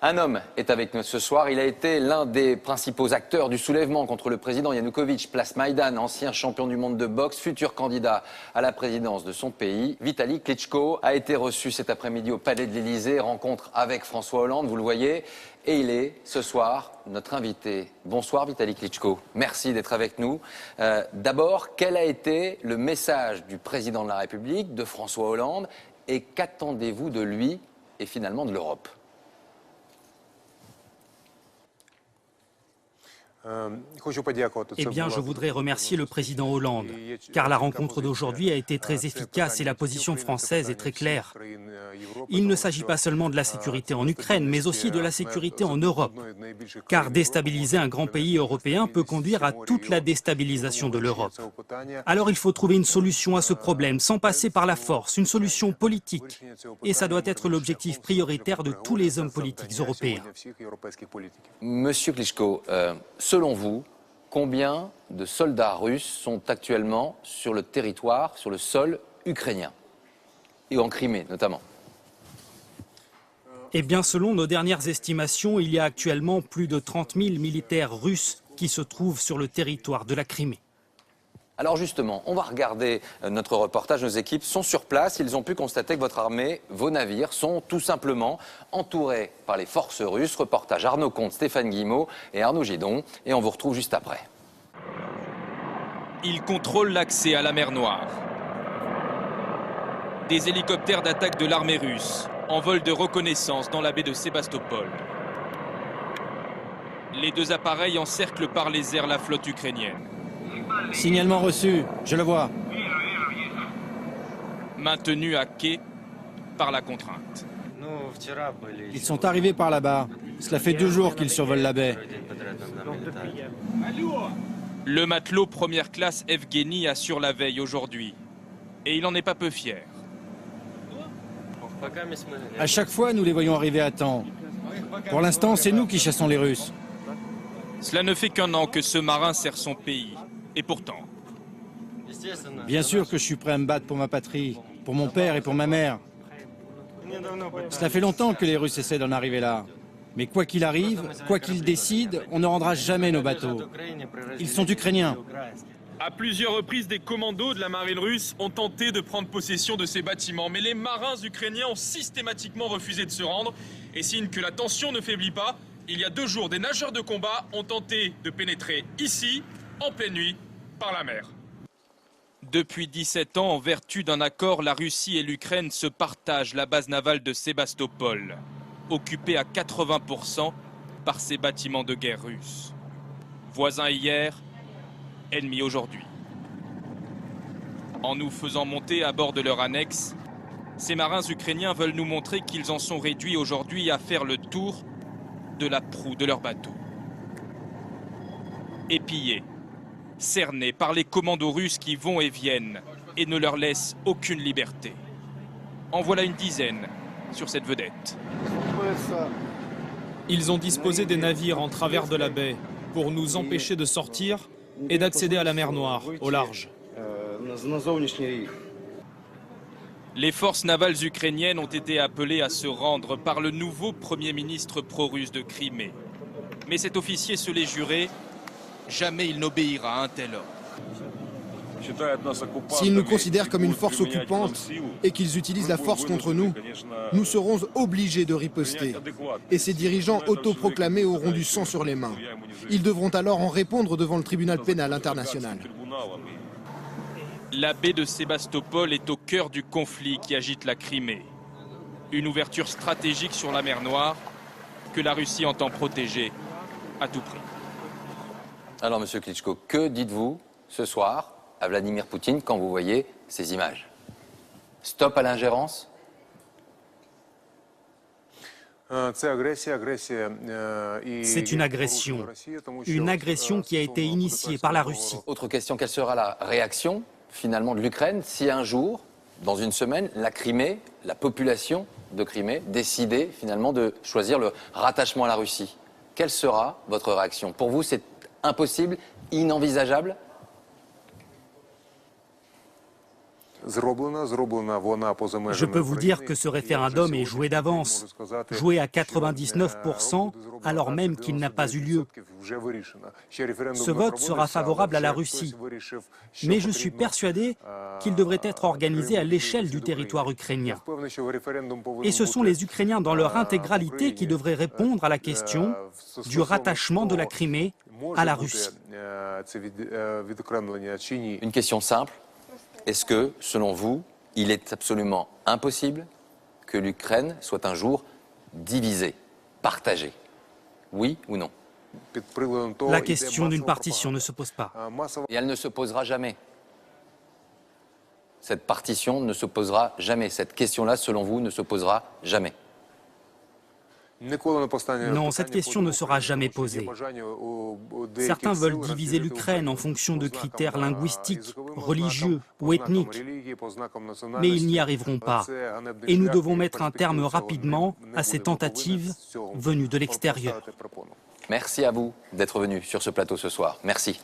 Un homme est avec nous ce soir. Il a été l'un des principaux acteurs du soulèvement contre le président Yanukovych, place Maïdan, ancien champion du monde de boxe, futur candidat à la présidence de son pays. Vitali Klitschko a été reçu cet après-midi au Palais de l'Élysée, rencontre avec François Hollande, vous le voyez. Et il est, ce soir, notre invité. Bonsoir Vitali Klitschko, merci d'être avec nous. D'abord, quel a été le message du président de la République, de François Hollande, et qu'attendez-vous de lui et finalement de l'Europe ? Eh bien, je voudrais remercier le président Hollande, car la rencontre d'aujourd'hui a été très efficace et la position française est très claire. Il ne s'agit pas seulement de la sécurité en Ukraine, mais aussi de la sécurité en Europe, car déstabiliser un grand pays européen peut conduire à toute la déstabilisation de l'Europe. Alors il faut trouver une solution à ce problème, sans passer par la force, une solution politique. Et ça doit être l'objectif prioritaire de tous les hommes politiques européens. Monsieur Klitschko, selon vous, combien de soldats russes sont actuellement sur le territoire, sur le sol ukrainien, et en Crimée notamment? Eh bien, selon nos dernières estimations, il y a actuellement plus de 30 000 militaires russes qui se trouvent sur le territoire de la Crimée. Alors justement, on va regarder notre reportage. Nos équipes sont sur place. Ils ont pu constater que votre armée, vos navires, sont tout simplement entourés par les forces russes. Reportage Arnaud Comte, Stéphane Guillemot et Arnaud Gidon. Et on vous retrouve juste après. Ils contrôlent l'accès à la mer Noire. Des hélicoptères d'attaque de l'armée russe en vol de reconnaissance dans la baie de Sébastopol. Les deux appareils encerclent par les airs la flotte ukrainienne. Signalement reçu, je le vois. Maintenus à quai par la contrainte. Ils sont arrivés par là-bas. Cela fait 2 jours qu'ils survolent la baie. Le matelot première classe Evgeny assure la veille aujourd'hui. Et il n'en est pas peu fier. À chaque fois, nous les voyons arriver à temps. Pour l'instant, c'est nous qui chassons les Russes. Cela ne fait qu'1 an que ce marin sert son pays. Et pourtant... Bien sûr que je suis prêt à me battre pour ma patrie, pour mon père et pour ma mère. Cela fait longtemps que les Russes essaient d'en arriver là. Mais quoi qu'il arrive, quoi qu'ils décident, on ne rendra jamais nos bateaux. Ils sont ukrainiens. À plusieurs reprises, des commandos de la marine russe ont tenté de prendre possession de ces bâtiments. Mais les marins ukrainiens ont systématiquement refusé de se rendre. Et signe que la tension ne faiblit pas, il y a 2 jours, des nageurs de combat ont tenté de pénétrer ici, en pleine nuit, par la mer. Depuis 17 ans, en vertu d'un accord, la Russie et l'Ukraine se partagent la base navale de Sébastopol, occupée à 80% par ces bâtiments de guerre russes. Voisins hier, ennemis aujourd'hui. En nous faisant monter à bord de leur annexe, ces marins ukrainiens veulent nous montrer qu'ils en sont réduits aujourd'hui à faire le tour de la proue de leur bateau. Épillés, cernés par les commandos russes qui vont et viennent et ne leur laissent aucune liberté. En voilà une dizaine sur cette vedette. Ils ont disposé des navires en travers de la baie pour nous empêcher de sortir et d'accéder à la mer Noire, au large. Les forces navales ukrainiennes ont été appelées à se rendre par le nouveau Premier ministre pro-russe de Crimée. Mais cet officier se l'est juré, jamais il n'obéira à un tel ordre. S'ils nous considèrent comme une force occupante et qu'ils utilisent la force contre nous, nous serons obligés de riposter. Et ces dirigeants autoproclamés auront du sang sur les mains. Ils devront alors en répondre devant le tribunal pénal international. La baie de Sébastopol est au cœur du conflit qui agite la Crimée. Une ouverture stratégique sur la mer Noire que la Russie entend protéger à tout prix. Alors, monsieur Klitschko, que dites-vous ce soir à Vladimir Poutine quand vous voyez ces images? Stop à l'ingérence? C'est une agression qui a été initiée par la Russie. Autre question, quelle sera la réaction finalement de l'Ukraine si un jour, dans une semaine, la Crimée, la population de Crimée, décidait finalement de choisir le rattachement à la Russie? Quelle sera votre réaction? Pour vous, c'est impossible, inenvisageable? Je peux vous dire que ce référendum est joué d'avance, joué à 99%, alors même qu'il n'a pas eu lieu. Ce vote sera favorable à la Russie, mais je suis persuadé qu'il devrait être organisé à l'échelle du territoire ukrainien. Et ce sont les Ukrainiens dans leur intégralité qui devraient répondre à la question du rattachement de la Crimée à la Russie. Une question simple. Est-ce que, selon vous, il est absolument impossible que l'Ukraine soit un jour divisée, partagée? Oui ou non? La question d'une partition ne se pose pas. Et elle ne se posera jamais. Cette partition ne se posera jamais. Cette question-là, selon vous, ne se posera jamais. Non, cette question ne sera jamais posée. Certains veulent diviser l'Ukraine en fonction de critères linguistiques, religieux ou ethniques. Mais ils n'y arriveront pas. Et nous devons mettre un terme rapidement à ces tentatives venues de l'extérieur. Merci à vous d'être venu sur ce plateau ce soir. Merci.